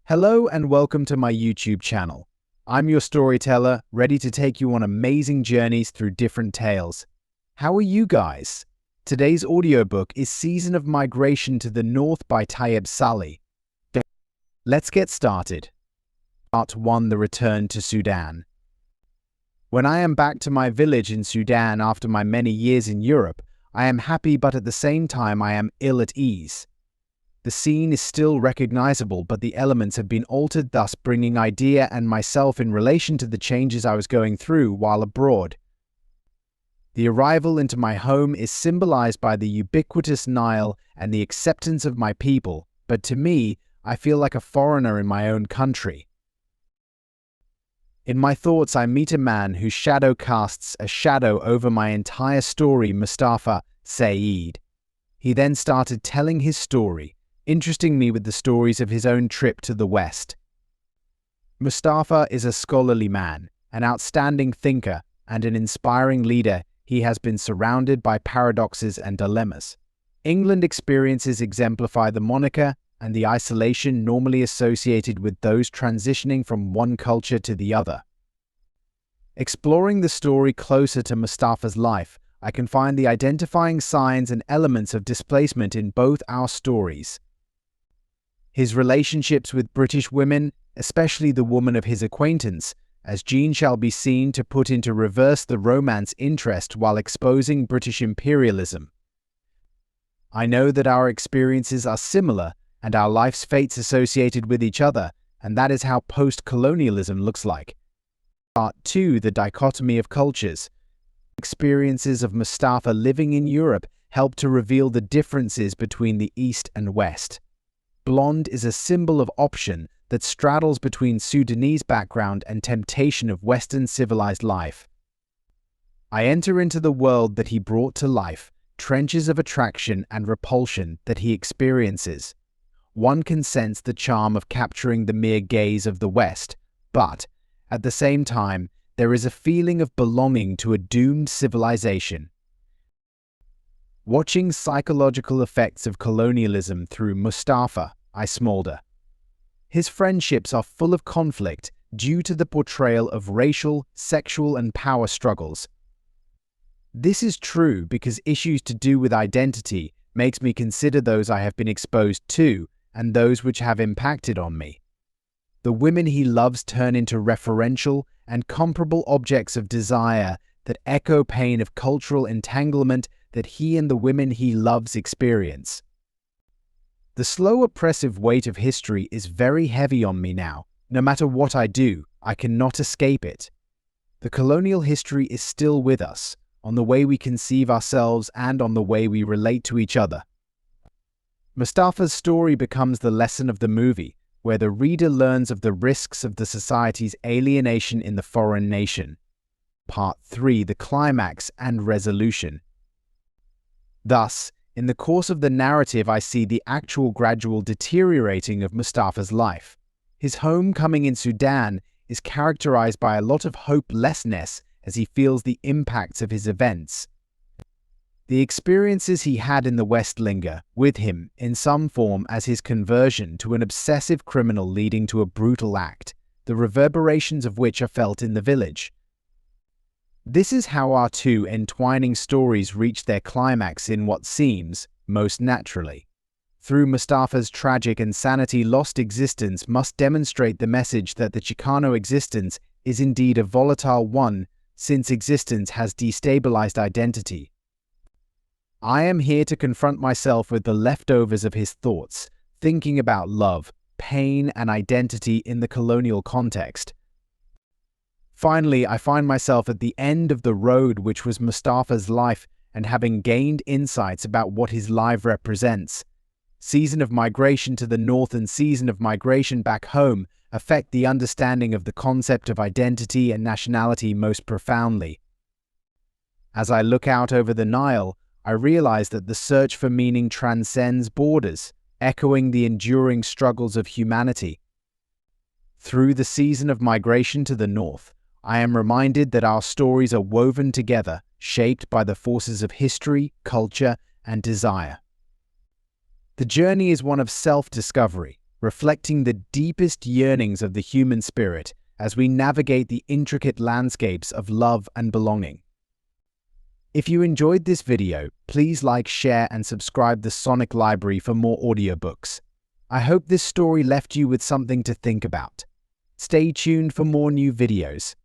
Hello and welcome to my YouTube channel. I'm your storyteller, ready to take you on amazing journeys through different tales. How are you guys? Today's audiobook is Season of Migration to the North by Tayeb Salih. Let's get started. Part 1: The Return to Sudan. When I am back to my village in Sudan after my many years in Europe, I am happy, but at the same time I am ill at ease. The scene is still recognizable, but the elements have been altered, thus bringing idea and myself in relation to the changes I was going through while abroad. The arrival into my home is symbolized by the ubiquitous Nile and the acceptance of my people, but to me, I feel like a foreigner in my own country. In my thoughts, I meet a man whose shadow casts a shadow over my entire story, Mustafa Sa'eed. He then started telling his story, interesting me with the stories of his own trip to the West. Mustafa is a scholarly man, an outstanding thinker, and an inspiring leader. He has been surrounded by paradoxes and dilemmas. England experiences exemplify the moniker and the isolation normally associated with those transitioning from one culture to the other. Exploring the story closer to Mustafa's life, I can find the identifying signs and elements of displacement in both our stories. His relationships with British women, especially the woman of his acquaintance, as Jean shall be seen to put into reverse the romance interest while exposing British imperialism. I know that our experiences are similar and our life's fates associated with each other, and that is how post-colonialism looks like. Part 2: The Dichotomy of Cultures. Experiences of Mustafa living in Europe help to reveal the differences between the East and West. Blonde is a symbol of option that straddles between Sudanese background and temptation of Western civilized life. I enter into the world that he brought to life, trenches of attraction and repulsion that he experiences. One can sense the charm of capturing the mere gaze of the West, but, at the same time, there is a feeling of belonging to a doomed civilization. Watching psychological effects of colonialism through Mustafa, I smolder. His friendships are full of conflict due to the portrayal of racial, sexual, and power struggles. This is true because issues to do with identity makes me consider those I have been exposed to and those which have impacted on me. The women he loves turn into referential and comparable objects of desire that echo pain of cultural entanglement that he and the women he loves experience. The slow oppressive weight of history is very heavy on me now. No matter what I do, I cannot escape it. The colonial history is still with us, on the way we conceive ourselves and on the way we relate to each other. Mustafa's story becomes the lesson of the movie, where the reader learns of the risks of the society's alienation in the foreign nation. Part 3: The Climax and Resolution. Thus, in the course of the narrative, I see the actual gradual deteriorating of Mustafa's life. His homecoming in Sudan is characterized by a lot of hopelessness as he feels the impacts of his events. The experiences he had in the West linger with him in some form as his conversion to an obsessive criminal leading to a brutal act, the reverberations of which are felt in the village. This is how our two entwining stories reach their climax in what seems most naturally. Through Mustafa's tragic insanity, lost existence must demonstrate the message that the Chicano existence is indeed a volatile one, since existence has destabilized identity. I am here to confront myself with the leftovers of his thoughts, thinking about love, pain, and identity in the colonial context. Finally, I find myself at the end of the road which was Mustafa's life, and having gained insights about what his life represents. Season of migration to the north and season of migration back home affect the understanding of the concept of identity and nationality most profoundly. As I look out over the Nile, I realize that the search for meaning transcends borders, echoing the enduring struggles of humanity. Through the season of migration to the north, I am reminded that our stories are woven together, shaped by the forces of history, culture, and desire. The journey is one of self-discovery, reflecting the deepest yearnings of the human spirit as we navigate the intricate landscapes of love and belonging. If you enjoyed this video, please like, share, and subscribe the Sonic Library for more audiobooks. I hope this story left you with something to think about. Stay tuned for more new videos.